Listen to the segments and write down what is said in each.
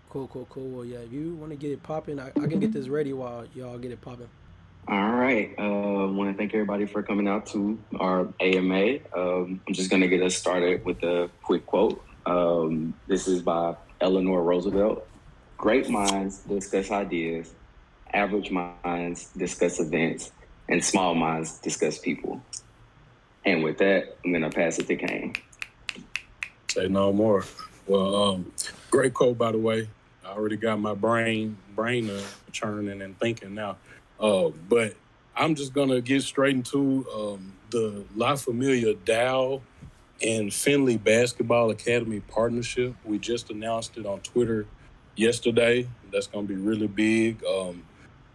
Cool, cool, cool. Well, yeah, if you want to get it popping, I can get this ready while y'all get it popping. All right. Want to thank everybody for coming out to our AMA. I'm just going to get us started with a quick quote. This is by Eleanor Roosevelt. Great minds discuss ideas, average minds discuss events, and small minds discuss people. And with that, I'm going to pass it to Kane. Say no more. Well, great quote, by the way. I already got my brain churning and thinking now. But I'm just gonna get straight into the La Familia DAO and Finley Basketball Academy partnership. We just announced it on Twitter yesterday. That's gonna be really big.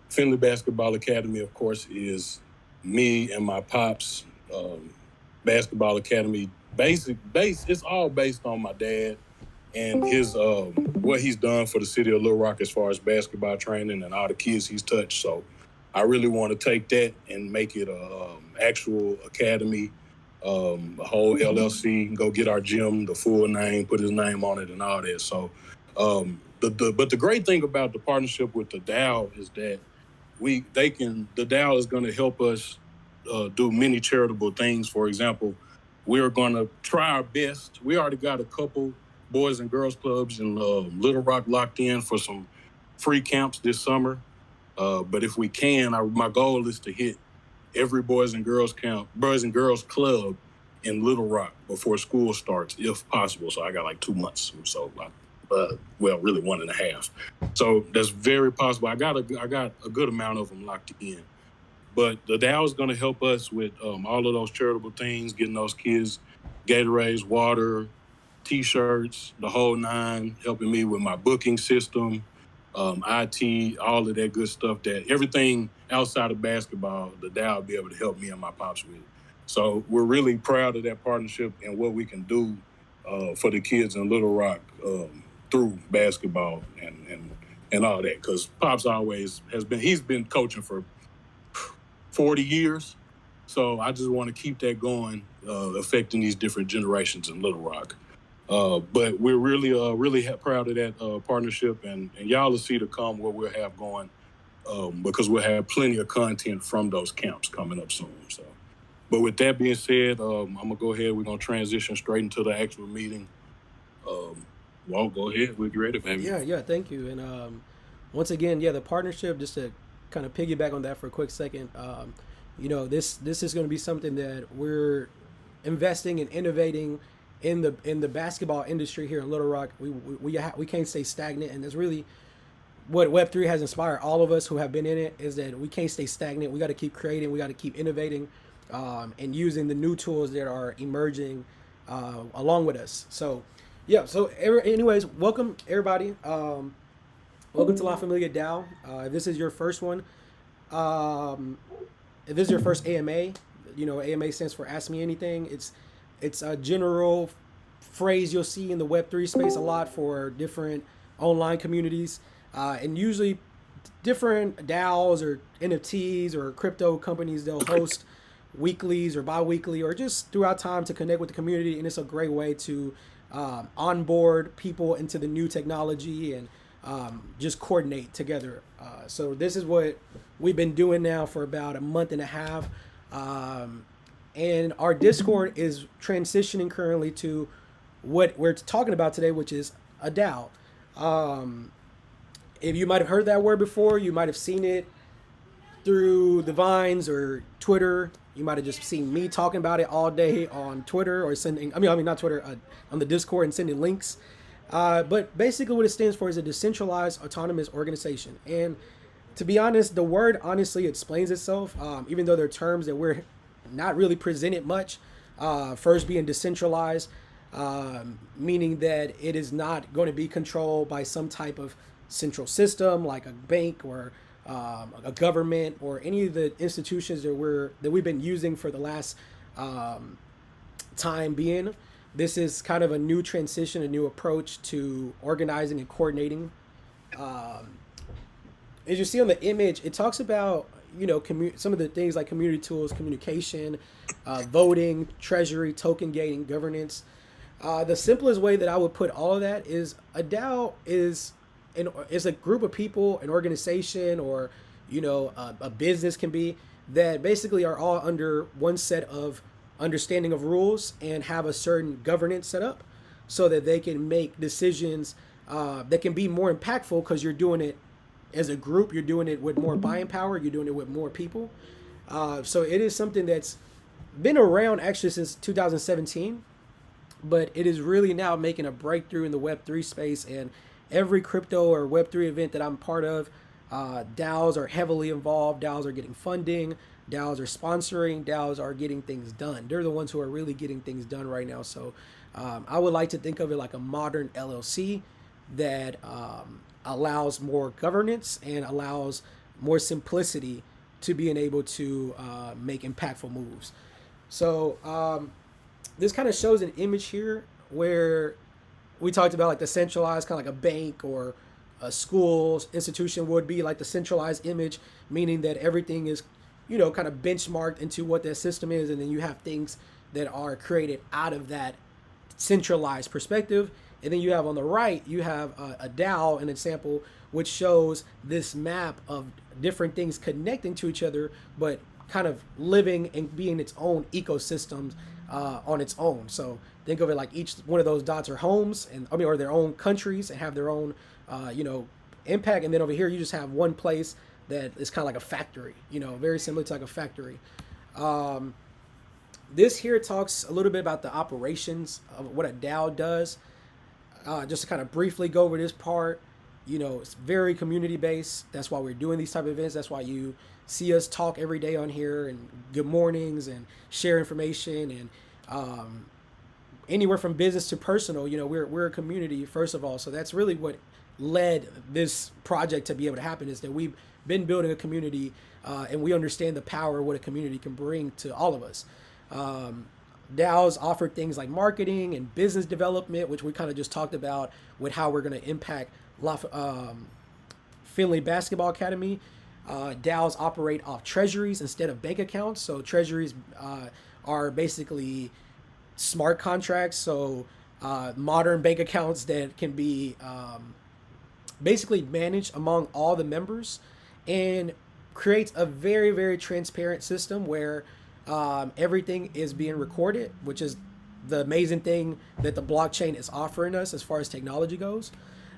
Finley Basketball Academy, of course, is me and my pops basketball academy. It's all based on my dad and his what he's done for the city of Little Rock as far as basketball training and all the kids he's touched. So I really want to take that and make it a actual academy, a whole LLC, go get our gym, the full name, put his name on it, and all that. So, but the great thing about the partnership with the DAO is that the DAO is going to help us do many charitable things. For example, we are going to try our best. We already got a couple boys and girls clubs in Little Rock locked in for some free camps this summer. But if we can, my goal is to hit every boys and girls club in Little Rock before school starts, if possible. So I got like 2 months or so. Well, really 1.5. So that's very possible. I got a good amount of them locked in. But the DAO is going to help us with all of those charitable things, getting those kids Gatorades, water, T-shirts, the whole nine, helping me with my booking system, IT, all of that good stuff. That everything outside of basketball, the DAO will be able to help me and my pops with. So we're really proud of that partnership and what we can do for the kids in Little Rock through basketball and all that. Because pops always he's been coaching for 40 years. So I just want to keep that going, affecting these different generations in Little Rock. But we're really proud of that partnership, and y'all will see to come what we'll have going, because we'll have plenty of content from those camps coming up soon. So, but with that being said, I'm gonna go ahead. We're gonna transition straight into the actual meeting. Well, go ahead. We're ready, baby. Yeah, yeah, thank you. And once again, yeah, the partnership. Just to kind of piggyback on that for a quick second, this is going to be something that we're investing and innovating in the basketball industry here in Little Rock. We can't stay stagnant, and it's really what Web3 has inspired all of us who have been in it is that we can't stay stagnant. We got to keep creating. We got to keep innovating, and using the new tools that are emerging along with us. So, yeah. So, anyways, welcome everybody. Welcome to La Familia DAO. If this is your first one, if this is your first AMA, AMA stands for Ask Me Anything. It's a general phrase you'll see in the Web3 space a lot for different online communities, and usually different DAOs or NFTs or crypto companies. They'll host weeklies or bi-weekly or just throughout time to connect with the community, and it's a great way to onboard people into the new technology and just coordinate together. So this is what we've been doing now for about a month and a half. And our Discord is transitioning currently to what we're talking about today, which is a DAO. If you might have heard that word before, you might have seen it through the Vines or Twitter. You might have just seen me talking about it all day on Twitter or sending, not Twitter, on the Discord and sending links. But basically what it stands for is a decentralized autonomous organization. And to be honest, the word honestly explains itself, even though they're terms that we're not really presented much. First being decentralized, meaning that it is not going to be controlled by some type of central system like a bank or a government or any of the institutions that we've been using for the last time being. This is kind of a new transition, a new approach to organizing and coordinating. As you see on the image, it talks about some of the things like community tools, communication, voting, treasury, token gating, governance. The simplest way that I would put all of that is a DAO is it's a group of people, an organization, or a business can be, that basically are all under one set of understanding of rules and have a certain governance set up, so that they can make decisions that can be more impactful, because you're doing it as a group, you're doing it with more buying power, you're doing it with more people. So it is something that's been around actually since 2017, but it is really now making a breakthrough in the Web3 space. And every crypto or Web3 event that I'm part of, DAOs are heavily involved. DAOs are getting funding. DAOs are sponsoring. DAOs are getting things done. They're the ones who are really getting things done right now. So I would like to think of it like a modern LLC that allows more governance and allows more simplicity to being able to make impactful moves. So this kind of shows an image here where we talked about like the centralized, kind of like a bank or a school institution would be, like the centralized image, meaning that everything is, kind of benchmarked into what that system is. And then you have things that are created out of that centralized perspective. And then you have on the right, you have a DAO, an example, which shows this map of different things connecting to each other, but kind of living and being its own ecosystems on its own. So think of it like each one of those dots are homes, or their own countries, and have their own, impact. And then over here, you just have one place that is kind of like a factory, very similar to like a factory. This here talks a little bit about the operations of what a DAO does. Just to kind of briefly go over this part, it's very community based. That's why we're doing these type of events. That's why you see us talk every day on here, and good mornings, and share information, and anywhere from business to personal. We're a community first of all. So that's really what led this project to be able to happen, is that we've been building a community, and we understand the power of what a community can bring to all of us. DAOs offer things like marketing and business development, which we kind of just talked about with how we're going to impact Finley Basketball Academy. DAOs operate off treasuries instead of bank accounts. So treasuries are basically smart contracts. So modern bank accounts that can be basically managed among all the members, and creates a very, very transparent system where everything is being recorded, which is the amazing thing that the blockchain is offering us as far as technology goes.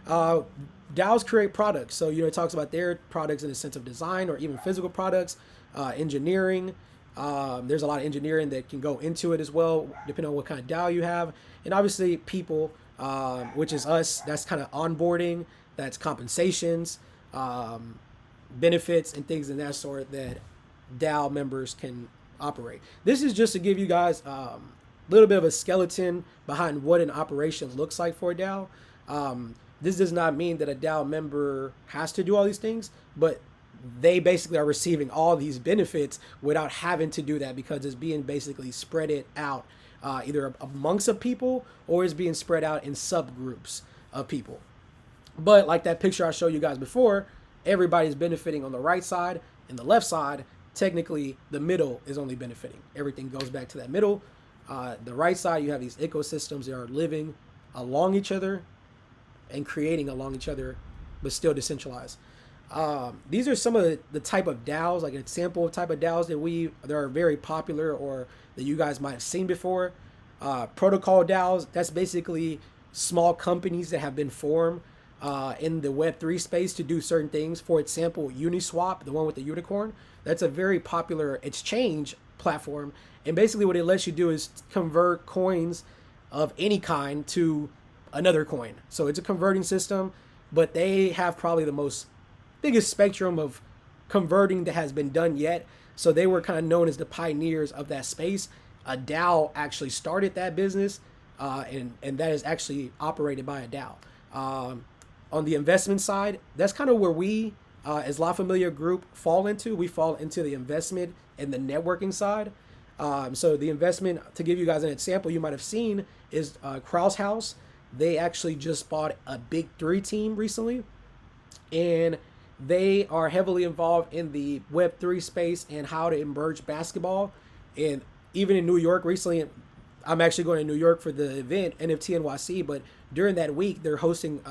DAOs create products. So, it talks about their products in the sense of design or even physical products, engineering. There's a lot of engineering that can go into it as well, depending on what kind of DAO you have. And obviously people, which is us, that's kind of onboarding, that's compensations, benefits, and things of that sort that DAO members can operate. This is just to give you guys a little bit of a skeleton behind what an operation looks like for a DAO. This does not mean that a DAO member has to do all these things, but they basically are receiving all these benefits without having to do that, because it's being basically spread it out either amongst the people, or is being spread out in subgroups of people. But like that picture I showed you guys before, everybody's benefiting on the right side and the left side. Technically, the middle is only benefiting. Everything goes back to that middle. The right side, you have these ecosystems that are living along each other and creating along each other, but still decentralized. These are some of the type of DAOs, like an example of type of DAOs that are very popular, or that you guys might have seen before. Protocol DAOs, that's basically small companies that have been formed in the Web3 space to do certain things. For example, Uniswap, the one with the unicorn, that's a very popular exchange platform. And basically what it lets you do is convert coins of any kind to another coin. So it's a converting system, but they have probably the biggest spectrum of converting that has been done yet. So they were kind of known as the pioneers of that space. A DAO actually started that business, and that is actually operated by a DAO. On the investment side, that's kind of where we, as La Familia Group, fall into. We fall into the investment and the networking side. So the investment, to give you guys an example, you might have seen, is Krause House. They actually just bought a Big 3 team recently, and they are heavily involved in the Web3 space and how to emerge basketball. And even in New York recently, I'm actually going to New York for the event NFT NYC, but during that week they're hosting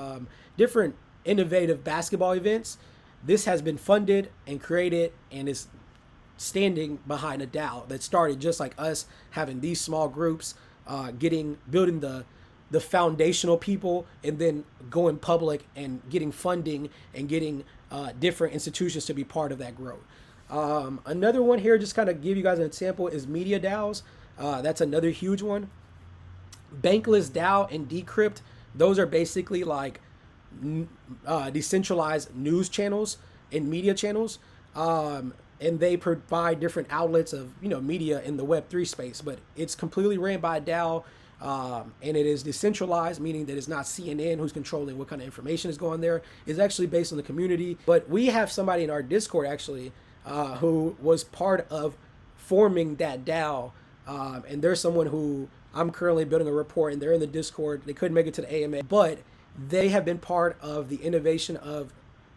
different innovative basketball events. This has been funded and created and is standing behind a DAO that started just like us, having these small groups, building the foundational people, and then going public and getting funding and getting different institutions to be part of that growth. Another one here, just kind of give you guys an example, is media DAOs. That's another huge one. Bankless DAO and Decrypt, those are basically like decentralized news channels and media channels. And they provide different outlets of media in the Web3 space, but it's completely ran by a DAO, and it is decentralized, meaning that it's not CNN who's controlling what kind of information is going there. It's actually based on the community. But we have somebody in our Discord actually who was part of forming that DAO, and there's someone who I'm currently building a report, and they're in the Discord. They couldn't make it to the AMA, but they have been part of the innovation of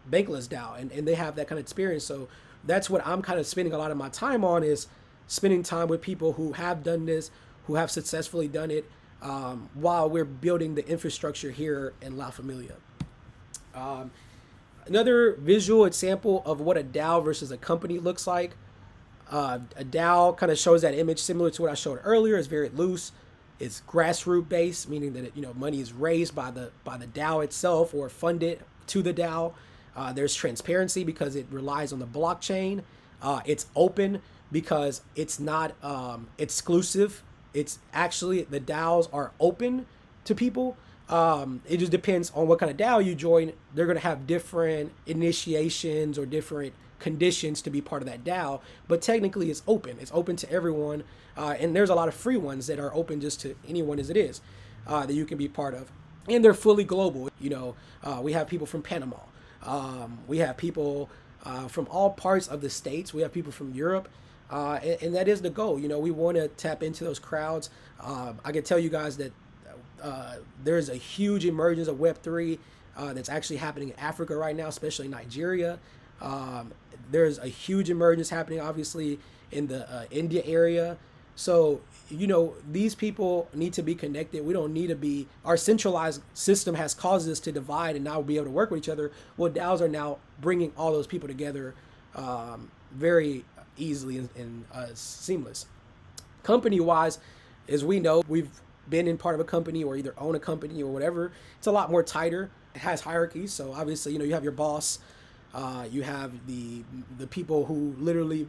Bankless DAO, and they have that kind of experience. So that's what I'm kind of spending a lot of my time on, is spending time with people who have done this, who have successfully done it, while we're building the infrastructure here in La Familia. Another visual example of what a DAO versus a company looks like. A DAO kind of shows that image similar to what I showed earlier. It's very loose. It's grassroots based, meaning that money is raised by the DAO itself or funded to the DAO. There's transparency because it relies on the blockchain. It's open because it's not exclusive. It's actually, the DAOs are open to people. It just depends on what kind of DAO you join. They're going to have different initiations or different conditions to be part of that DAO, but technically it's open. It's open to everyone. And there's a lot of free ones that are open just to anyone as it is, that you can be part of. And they're fully global. We have people from Panama. We have people from all parts of the States. We have people from Europe. And that is the goal. We want to tap into those crowds. I can tell you guys that there's a huge emergence of Web3 that's actually happening in Africa right now, especially Nigeria. There's a huge emergence happening, obviously, in the India area. So, these people need to be connected. We don't need to be, our centralized system has caused us to divide and not be able to work with each other. Well, DAOs are now bringing all those people together very easily and seamless. Company-wise, as we know, we've been in part of a company or either own a company or whatever. It's a lot more tighter. It has hierarchies. So obviously, you have your boss. You have the people who literally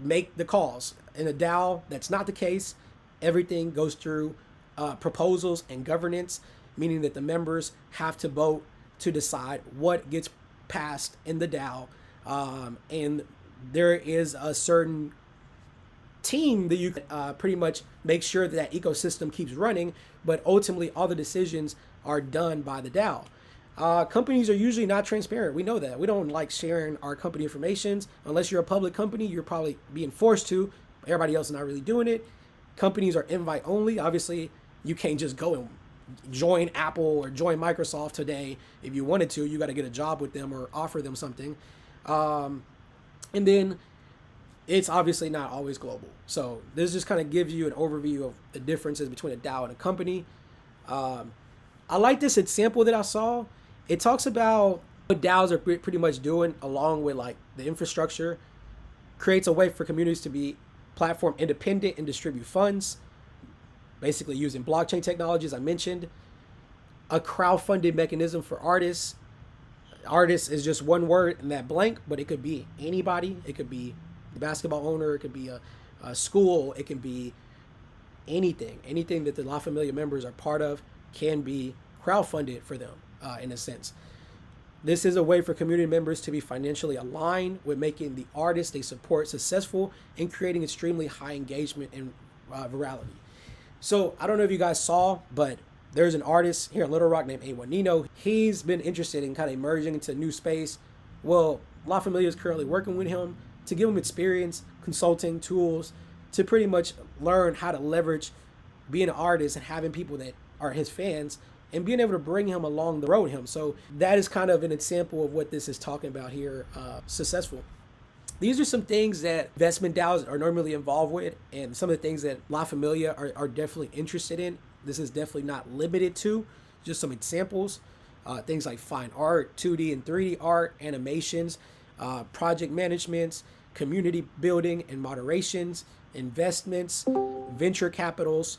make the calls. In a DAO, that's not the case. Everything goes through proposals and governance, meaning that the members have to vote to decide what gets passed in the DAO. And there is a certain team that you can pretty much make sure that ecosystem keeps running, but ultimately all the decisions are done by the DAO. Companies are usually not transparent. We know that. We don't like sharing our company information. Unless you're a public company, you're probably being forced to. Everybody else is not really doing it. Companies are invite only. Obviously, you can't just go and join Apple or join Microsoft today. If you wanted to, you got to get a job with them or offer them something. And then it's obviously not always global. So this just kind of gives you an overview of the differences between a DAO and a company. I like this example that I saw. It talks about what DAOs are pretty much doing along with like the infrastructure, creates a way for communities to be platform independent and distribute funds, basically using blockchain technologies I mentioned, a crowdfunding mechanism for artists. Artist is just one word in that blank, but it could be anybody. It could be the basketball owner. It could be a school. It can be anything that the La Familia members are part of can be crowdfunded for them in a sense. This is a way for community members to be financially aligned with making the artists they support successful and creating extremely high engagement and virality. So I don't know if you guys saw, but there's an artist here in Little Rock named A1 Nino. He's been interested in kind of emerging into new space. Well, La Familia is currently working with him to give him experience, consulting, tools, to pretty much learn how to leverage being an artist and having people that are his fans and being able to bring him along the road with him. So that is kind of an example of what this is talking about here, successful. These are some things that investment DAOs are normally involved with, and some of the things that La Familia are definitely interested in. This is definitely not limited to, just some examples. things like fine art, 2D and 3D art, animations, project managements, community building and moderations, investments, venture capitals,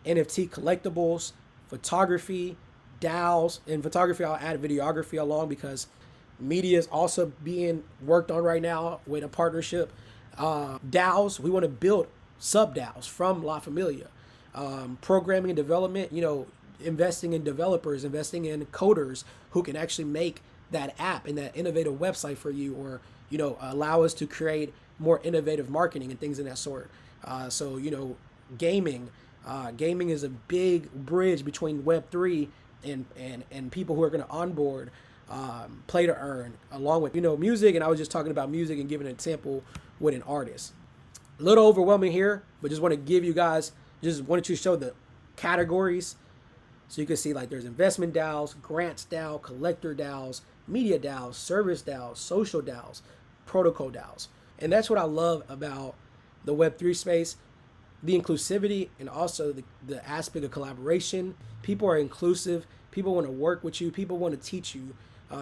NFT collectibles, photography, DAOs. In photography, I'll add videography along because media is also being worked on right now with a partnership. DAOs, we want to build sub DAOs from La Familia. Programming and development, investing in developers, investing in coders who can actually make that app and that innovative website for you, or allow us to create more innovative marketing and things of that sort. So gaming. Gaming is a big bridge between Web3 and people who are going to onboard play to earn, along with music. And I was just talking about music and giving an example with an artist. A little overwhelming here, but just want to give you guys, just wanted to show the categories. So you can see like there's investment DAOs, grants DAO, collector DAOs, media DAOs, service DAOs, social DAOs, protocol DAOs. And that's what I love about the Web3 space, the inclusivity, and also the aspect of collaboration. People are inclusive. People want to work with you. People want to teach you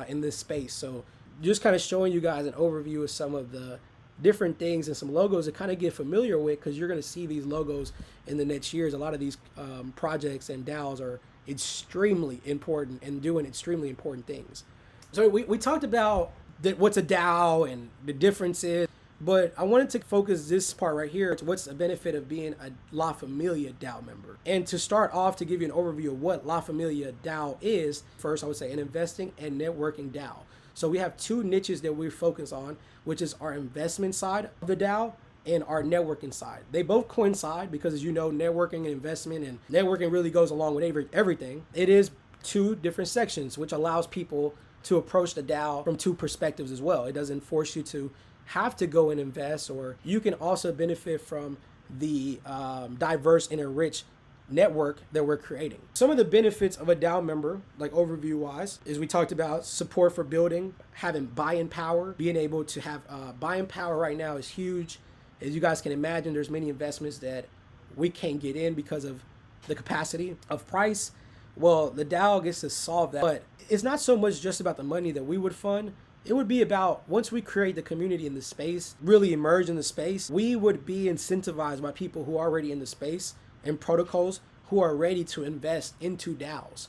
in this space. So just kind of showing you guys an overview of some of the different things and some logos to kind of get familiar with, because you're going to see these logos in the next years. A lot of these projects and DAOs are extremely important and doing extremely important things. So we talked about what's a DAO and the differences, but I wanted to focus this part right here to what's the benefit of being a La Familia DAO member. And to start off, to give you an overview of what La Familia DAO is, first I would say an investing and networking DAO. So we have two niches that we focus on, which is our investment side of the DAO and our networking side. They both coincide because, as you know, networking and investment, and networking really goes along with everything. It is two different sections, which allows people to approach the DAO from two perspectives as well. It doesn't force you to have to go and invest, or you can also benefit from the diverse and enriched network that we're creating. Some of the benefits of a DAO member, like overview wise, is we talked about support for building, having buy-in power. Being able to have buy-in power right now is huge. As you guys can imagine, there's many investments that we can't get in because of the capacity of price. Well, the DAO gets to solve that. But it's not so much just about the money that we would fund. It would be about, once we create the community in the space, really emerge in the space, we would be incentivized by people who are already in the space and protocols who are ready to invest into DAOs.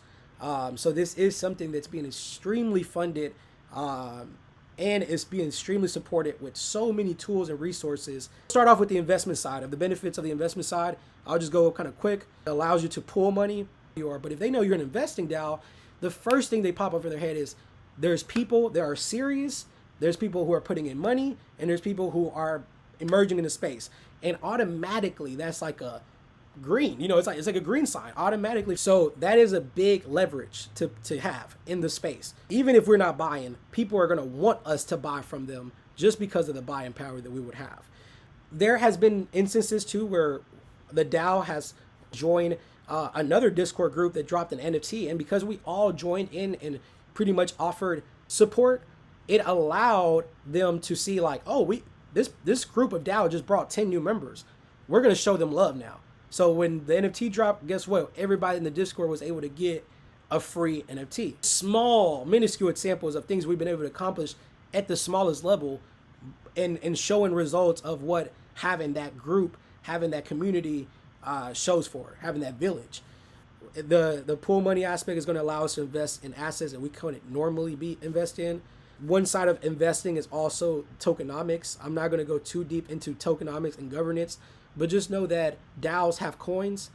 So this is something that's being extremely funded and it's being extremely supported with so many tools and resources. Start off with the investment side. Of the benefits of the investment side, I'll just go kind of quick. It allows you to pull money. But if they know you're an investing DAO, the first thing they pop up in their head is there are series, there's people who are putting in money, and there's people who are emerging in the space. And automatically that's like a green, it's like a green sign automatically. So that is a big leverage to have in the space. Even if we're not buying, people are going to want us to buy from them just because of the buying power that we would have. There has been instances too where the DAO has joined another Discord group that dropped an NFT, and because we all joined in and pretty much offered support, it allowed them to see like, oh, this group of DAO just brought 10 new members. We're going to show them love now. So when the NFT dropped, guess what? Everybody in the Discord was able to get a free NFT. Small, minuscule examples of things we've been able to accomplish at the smallest level, and showing results of what having that group, having that community shows for, having that village. The pool money aspect is going to allow us to invest in assets that we couldn't normally invest in. One side of investing is also tokenomics. I'm not going to go too deep into tokenomics and governance, but just know that DAOs have coins,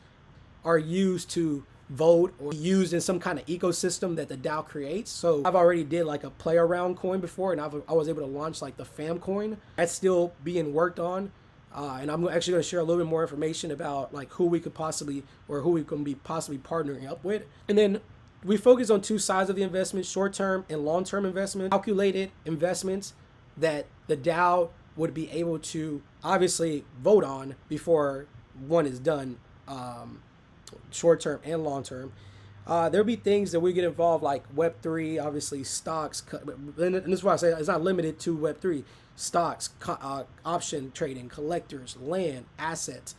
are used to vote or used in some kind of ecosystem that the DAO creates. So I've already did like a play around coin before, and I was able to launch like the fam coin. That's still being worked on. And I'm actually going to share a little bit more information about like who we can be possibly partnering up with. And then we focus on two sides of the investment, short-term and long-term investment, calculated investments that the DAO would be able to obviously vote on before one is done, short-term and long-term. There'll be things that we get involved like Web3, obviously stocks, and this is why I say it's not limited to Web3. Stocks, option trading, collectors, land, assets.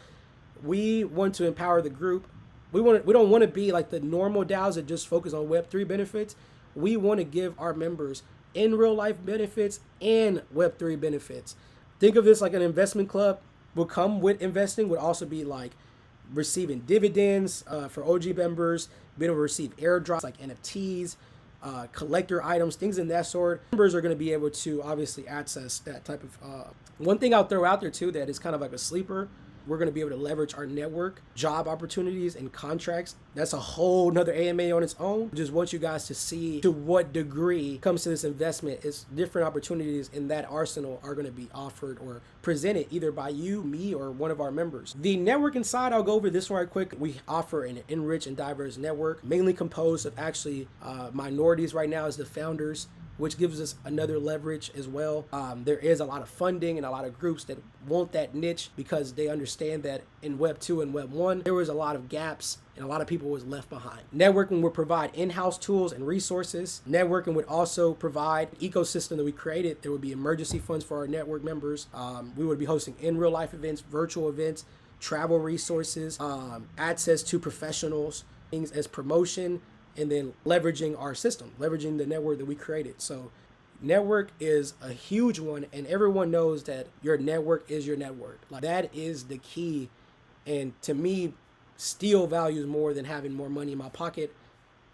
We want to empower the group. We don't want to be like the normal DAOs that just focus on Web3 benefits. we want to give our members in real life benefits and Web3 benefits. Think of this like an investment club. Will come with investing, would also be like receiving dividends for OG members, being able to receive airdrops like NFTs, collector items, things in that sort. Members are going to be able to obviously access that type of. One thing I'll throw out there too that is kind of like a sleeper. We're going to be able to leverage our network, job opportunities, and contracts. That's a whole nother AMA on its own. Just want you guys to see to what degree comes to this investment is different opportunities in that arsenal are going to be offered or presented either by you, me, or one of our members. The networking side, I'll go over this one right quick. We offer an enriched and diverse network, mainly composed of actually minorities right now as the founders, which gives us another leverage as well. There is a lot of funding and a lot of groups that want that niche because they understand that in Web 2 and Web 1, there was a lot of gaps and a lot of people was left behind. Networking would provide in-house tools and resources. Networking would also provide an ecosystem that we created. There would be emergency funds for our network members. We would be hosting in real life events, virtual events, travel resources, access to professionals, things as promotion, and then leveraging our system, leveraging the network that we created. So network is a huge one, and everyone knows that your network is your network. Like that is the key. And to me, steal values more than having more money in my pocket,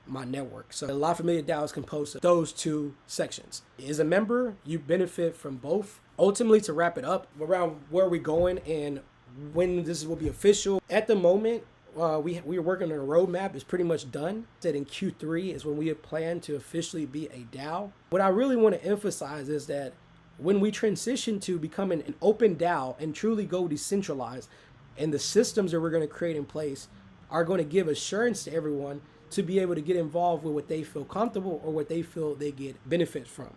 my network. So La Familia DAO is composed of those two sections. As a member, you benefit from both. Ultimately, to wrap it up, around where we're going and when this will be official. At the moment, we are working on a roadmap. It's pretty much done. Said in Q3 is when we plan to officially be a DAO. What I really want to emphasize is that when we transition to becoming an open DAO and truly go decentralized, and the systems that we're going to create in place are going to give assurance to everyone to be able to get involved with what they feel comfortable or what they feel they get benefit from.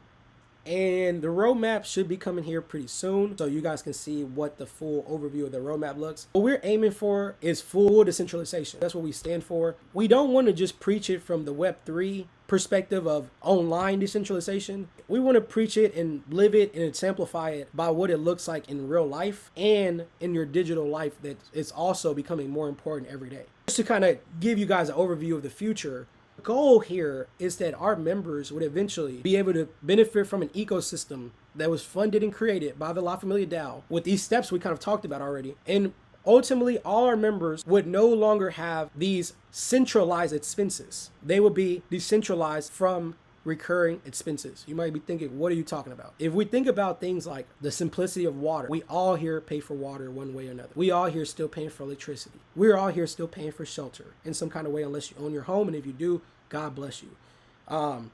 And the roadmap should be coming here pretty soon, so you guys can see what the full overview of the roadmap looks. What we're aiming for is full decentralization. That's what we stand for. We don't want to just preach it from the Web3 perspective of online decentralization. We want to preach it and live it and exemplify it by what it looks like in real life and in your digital life that is also becoming more important every day. Just to kind of give you guys an overview of the future, the goal here is that our members would eventually be able to benefit from an ecosystem that was funded and created by the La Familia DAO with these steps we kind of talked about already. And ultimately, all our members would no longer have these centralized expenses. They would be decentralized from recurring expenses. You might be thinking, what are you talking about? If we think about things like the simplicity of water, we all here pay for water one way or another. We all here still paying for electricity. We're all here still paying for shelter in some kind of way, unless you own your home. And if you do, God bless you.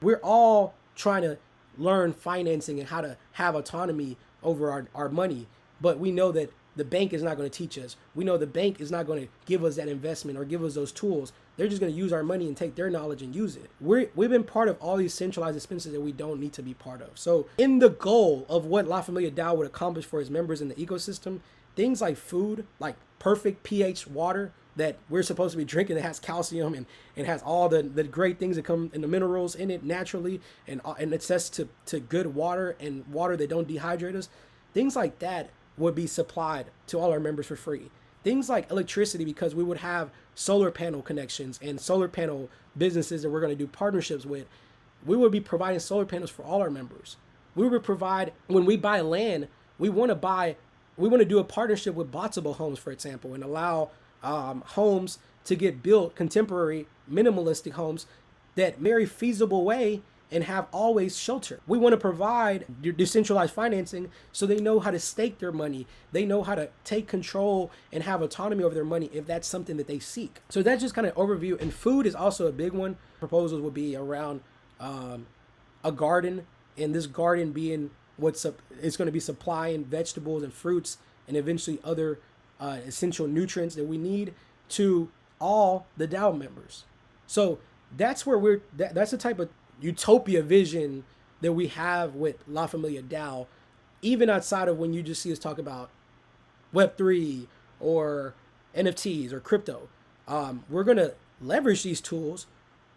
We're all trying to learn financing and how to have autonomy over our money. But we know that the bank is not going to teach us. We know the bank is not going to give us that investment or give us those tools. They're just going to use our money and take their knowledge and use it. We've been part of all these centralized expenses that we don't need to be part of. So in the goal of what La Familia DAO would accomplish for its members in the ecosystem, things like food, like perfect pH water that we're supposed to be drinking that has calcium and has all the great things that come in the minerals in it naturally and access to good water and water that don't dehydrate us, things like that would be supplied to all our members for free. Things like electricity, because we would have solar panel connections and solar panel businesses that we're going to do partnerships with. We would be providing solar panels for all our members. We would provide, when we buy land, we want to do a partnership with Botsable Homes, for example, and allow homes to get built, contemporary minimalistic homes that very feasible way and have always shelter. We want to provide decentralized financing so they know how to stake their money. They know how to take control and have autonomy over their money if that's something that they seek. So that's just kind of overview. And food is also a big one. Proposals would be around a garden, and this garden being it's going to be supplying vegetables and fruits and eventually other essential nutrients that we need to all the DAO members. So that's where that's the type of utopia vision that we have with La Familia DAO, even outside of when you just see us talk about Web3 or NFTs or crypto. We're going to leverage these tools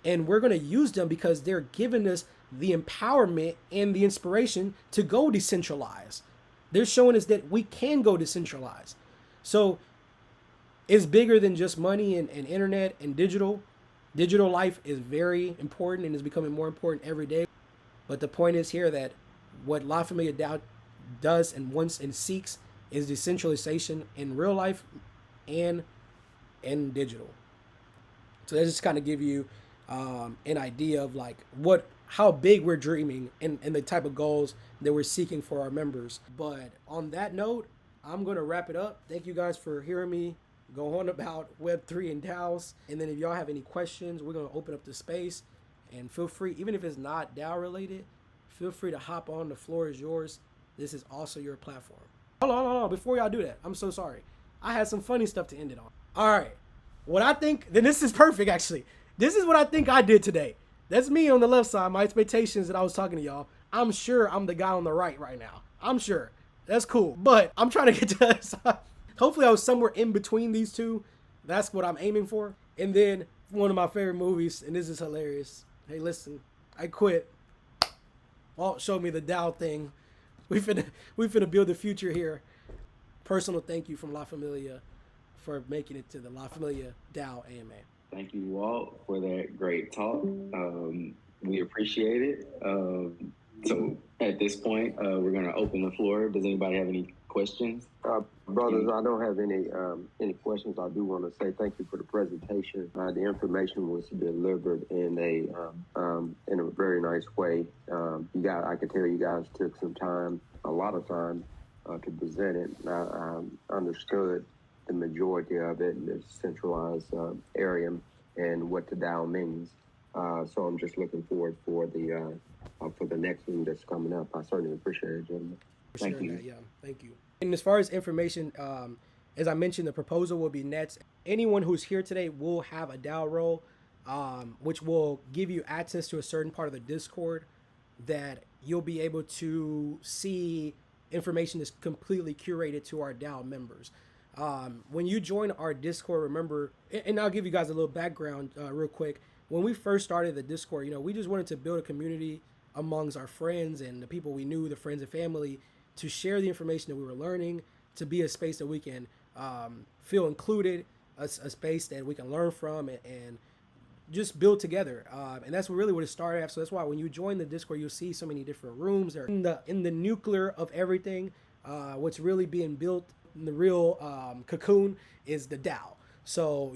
and we're going to use them because they're giving us the empowerment and the inspiration to go decentralized. They're showing us that we can go decentralized. So it's bigger than just money and internet and digital. Digital life is very important and is becoming more important every day. But the point is here that what La Familia DAO does and wants and seeks is decentralization in real life and in digital. So that just kind of give you an idea of like how big we're dreaming and the type of goals that we're seeking for our members. But on that note, I'm going to wrap it up. Thank you guys for hearing me go on about Web3 and DAOs. And then if y'all have any questions, we're going to open up the space. And feel free, even if it's not DAO related, feel free to hop on. The floor is yours. This is also your platform. Hold on. Before y'all do that, I'm so sorry. I had some funny stuff to end it on. All right. What I think, then this is perfect actually. This is what I think I did today. That's me on the left side, my expectations that I was talking to y'all. I'm sure I'm the guy on the right now. I'm sure. That's cool. But I'm trying to get to that side. Hopefully I was somewhere in between these two. That's what I'm aiming for. And then one of my favorite movies, and this is hilarious. Hey, listen, I quit. Walt showed me the DAO thing. We finna build the future here. Personal thank you from La Familia for making it to the La Familia DAO AMA. Thank you, Walt, for that great talk. We appreciate it. So at this point, we're going to open the floor. Does anybody have any questions? Brothers, I don't have any questions. I do want to say thank you for the presentation. The information was delivered in a very nice way. I could tell you guys took a lot of time to present it. I understood the majority of it in the centralized area and what the DAO means. So I'm just looking forward for the next one that's coming up. I certainly appreciate it, gentlemen. Thank you. Yeah, thank you. And as far as information, as I mentioned, the proposal will be next. Anyone who's here today will have a DAO role, which will give you access to a certain part of the Discord that you'll be able to see information that's completely curated to our DAO members. When you join our Discord, remember, and I'll give you guys a little background real quick. When we first started the Discord, we just wanted to build a community amongst our friends and the people we knew, the friends and family, to share the information that we were learning, to be a space that we can feel included, a space that we can learn from and just build together. And that's really what it started at. So that's why when you join the Discord, you'll see so many different rooms. They're in the nuclear of everything. What's really being built in the real cocoon is the DAO. So,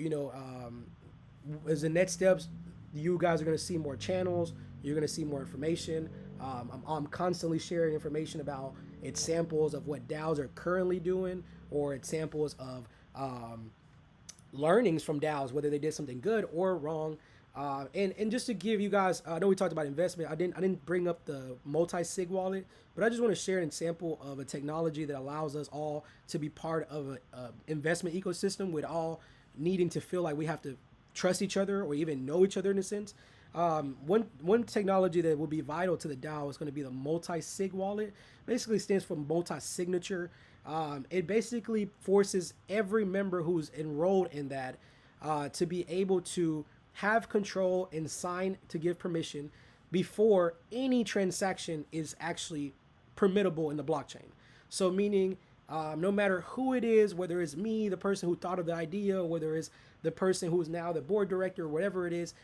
as the next steps, you guys are going to see more channels. You're going to see more information. I'm constantly sharing information about its samples of what DAOs are currently doing, or its samples of learnings from DAOs, whether they did something good or wrong. And just to give you guys, I know we talked about investment. I didn't bring up the multi-sig wallet, but I just want to share an example of a technology that allows us all to be part of an investment ecosystem with all needing to feel like we have to trust each other or even know each other in a sense. One technology that will be vital to the DAO is going to be the multi-sig wallet. Basically stands for multi-signature. It basically forces every member who's enrolled in that to be able to have control and sign to give permission before any transaction is actually permittable in the blockchain. So meaning no matter who it is, whether it's me, the person who thought of the idea, whether it's the person who's now the board director, whatever it is,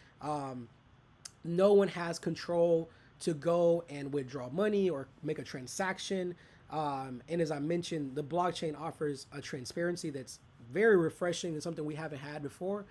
no one has control to go and withdraw money or make a transaction. And as I mentioned, the blockchain offers a transparency that's very refreshing and something we haven't had before.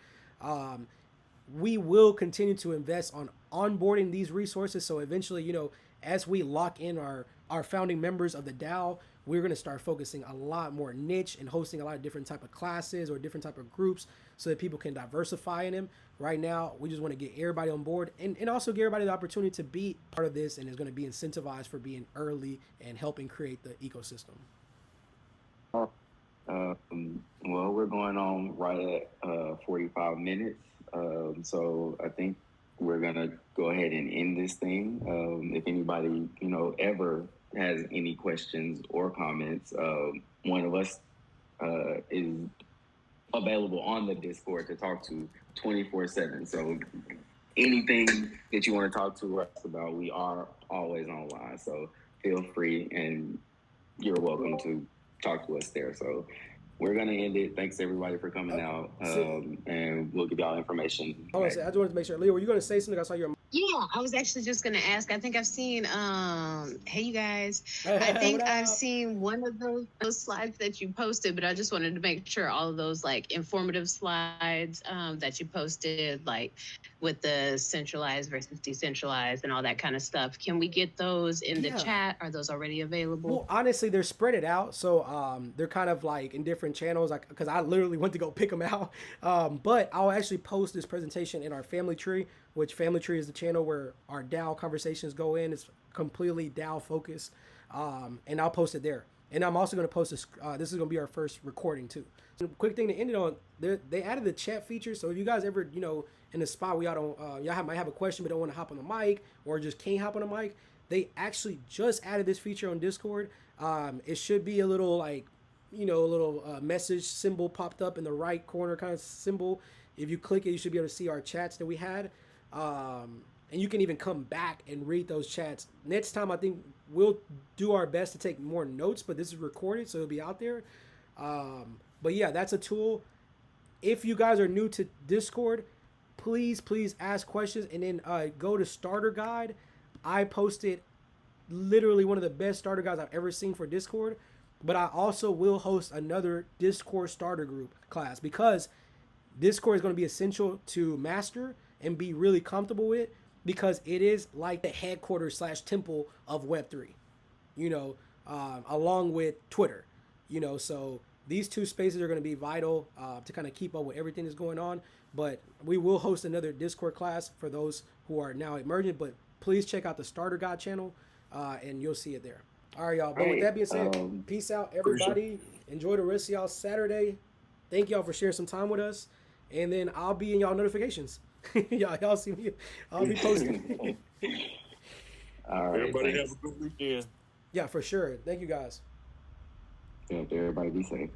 We will continue to invest on onboarding these resources. So eventually, as we lock in our founding members of the DAO, we're going to start focusing a lot more niche and hosting a lot of different type of classes or different type of groups so that people can diversify in them. Right now, we just want to get everybody on board and also give everybody the opportunity to be part of this and is going to be incentivized for being early and helping create the ecosystem. Well, we're going on right at 45 minutes. So I think we're going to go ahead and end this thing. If anybody, ever has any questions or comments, one of us is available on the Discord to talk to 24/7. So anything that you want to talk to us about, we are always online. So feel free and you're welcome to talk to us there. So we're gonna end it. Thanks everybody for coming out, and we'll give y'all information. I just wanted to make sure. Leo, were you going to say something? I saw your. Yeah, I was actually just gonna ask. I think I've seen hey you guys. I What think up? I've seen one of those slides that you posted, but I just wanted to make sure all of those like informative slides that you posted, like with the centralized versus decentralized and all that kind of stuff. Can we get those in the chat? Are those already available? Well, honestly, they're spread it out, so they're kind of like in different channels. Like, because I literally went to go pick them out. But I'll actually post this presentation in our family tree, which family tree is the channel where our DAO conversations go in. It's completely DAO focused, and I'll post it there. And I'm also going to post this. This is going to be our first recording too. So, quick thing to end it on: they added the chat feature. So if you guys ever, in a spot where y'all don't, might have a question but don't want to hop on the mic or just can't hop on the mic, they actually just added this feature on Discord. It should be a little like, a little message symbol popped up in the right corner kind of symbol. If you click it, you should be able to see our chats that we had. And you can even come back and read those chats. Next time, I think we'll do our best to take more notes, but this is recorded, so it'll be out there. But yeah, that's a tool. If you guys are new to Discord, please ask questions, and then go to Starter Guide. I posted literally one of the best starter guides I've ever seen for Discord, but I also will host another Discord starter group class because Discord is going to be essential to master and be really comfortable with, because it is like the headquarters / temple of Web3, along with Twitter, so these two spaces are going to be vital to kind of keep up with everything that's going on. But we will host another Discord class for those who are now emergent, but please check out the Starter Guide channel, and you'll see it there. All right, y'all. But with that being said, peace out, everybody. Enjoy the rest of y'all Saturday. Thank y'all for sharing some time with us. And then I'll be in y'all notifications. y'all see me. I'll be posting. All right. Everybody Thanks. have a good weekend. Yeah, for sure. Thank you, guys. Yeah, everybody be safe.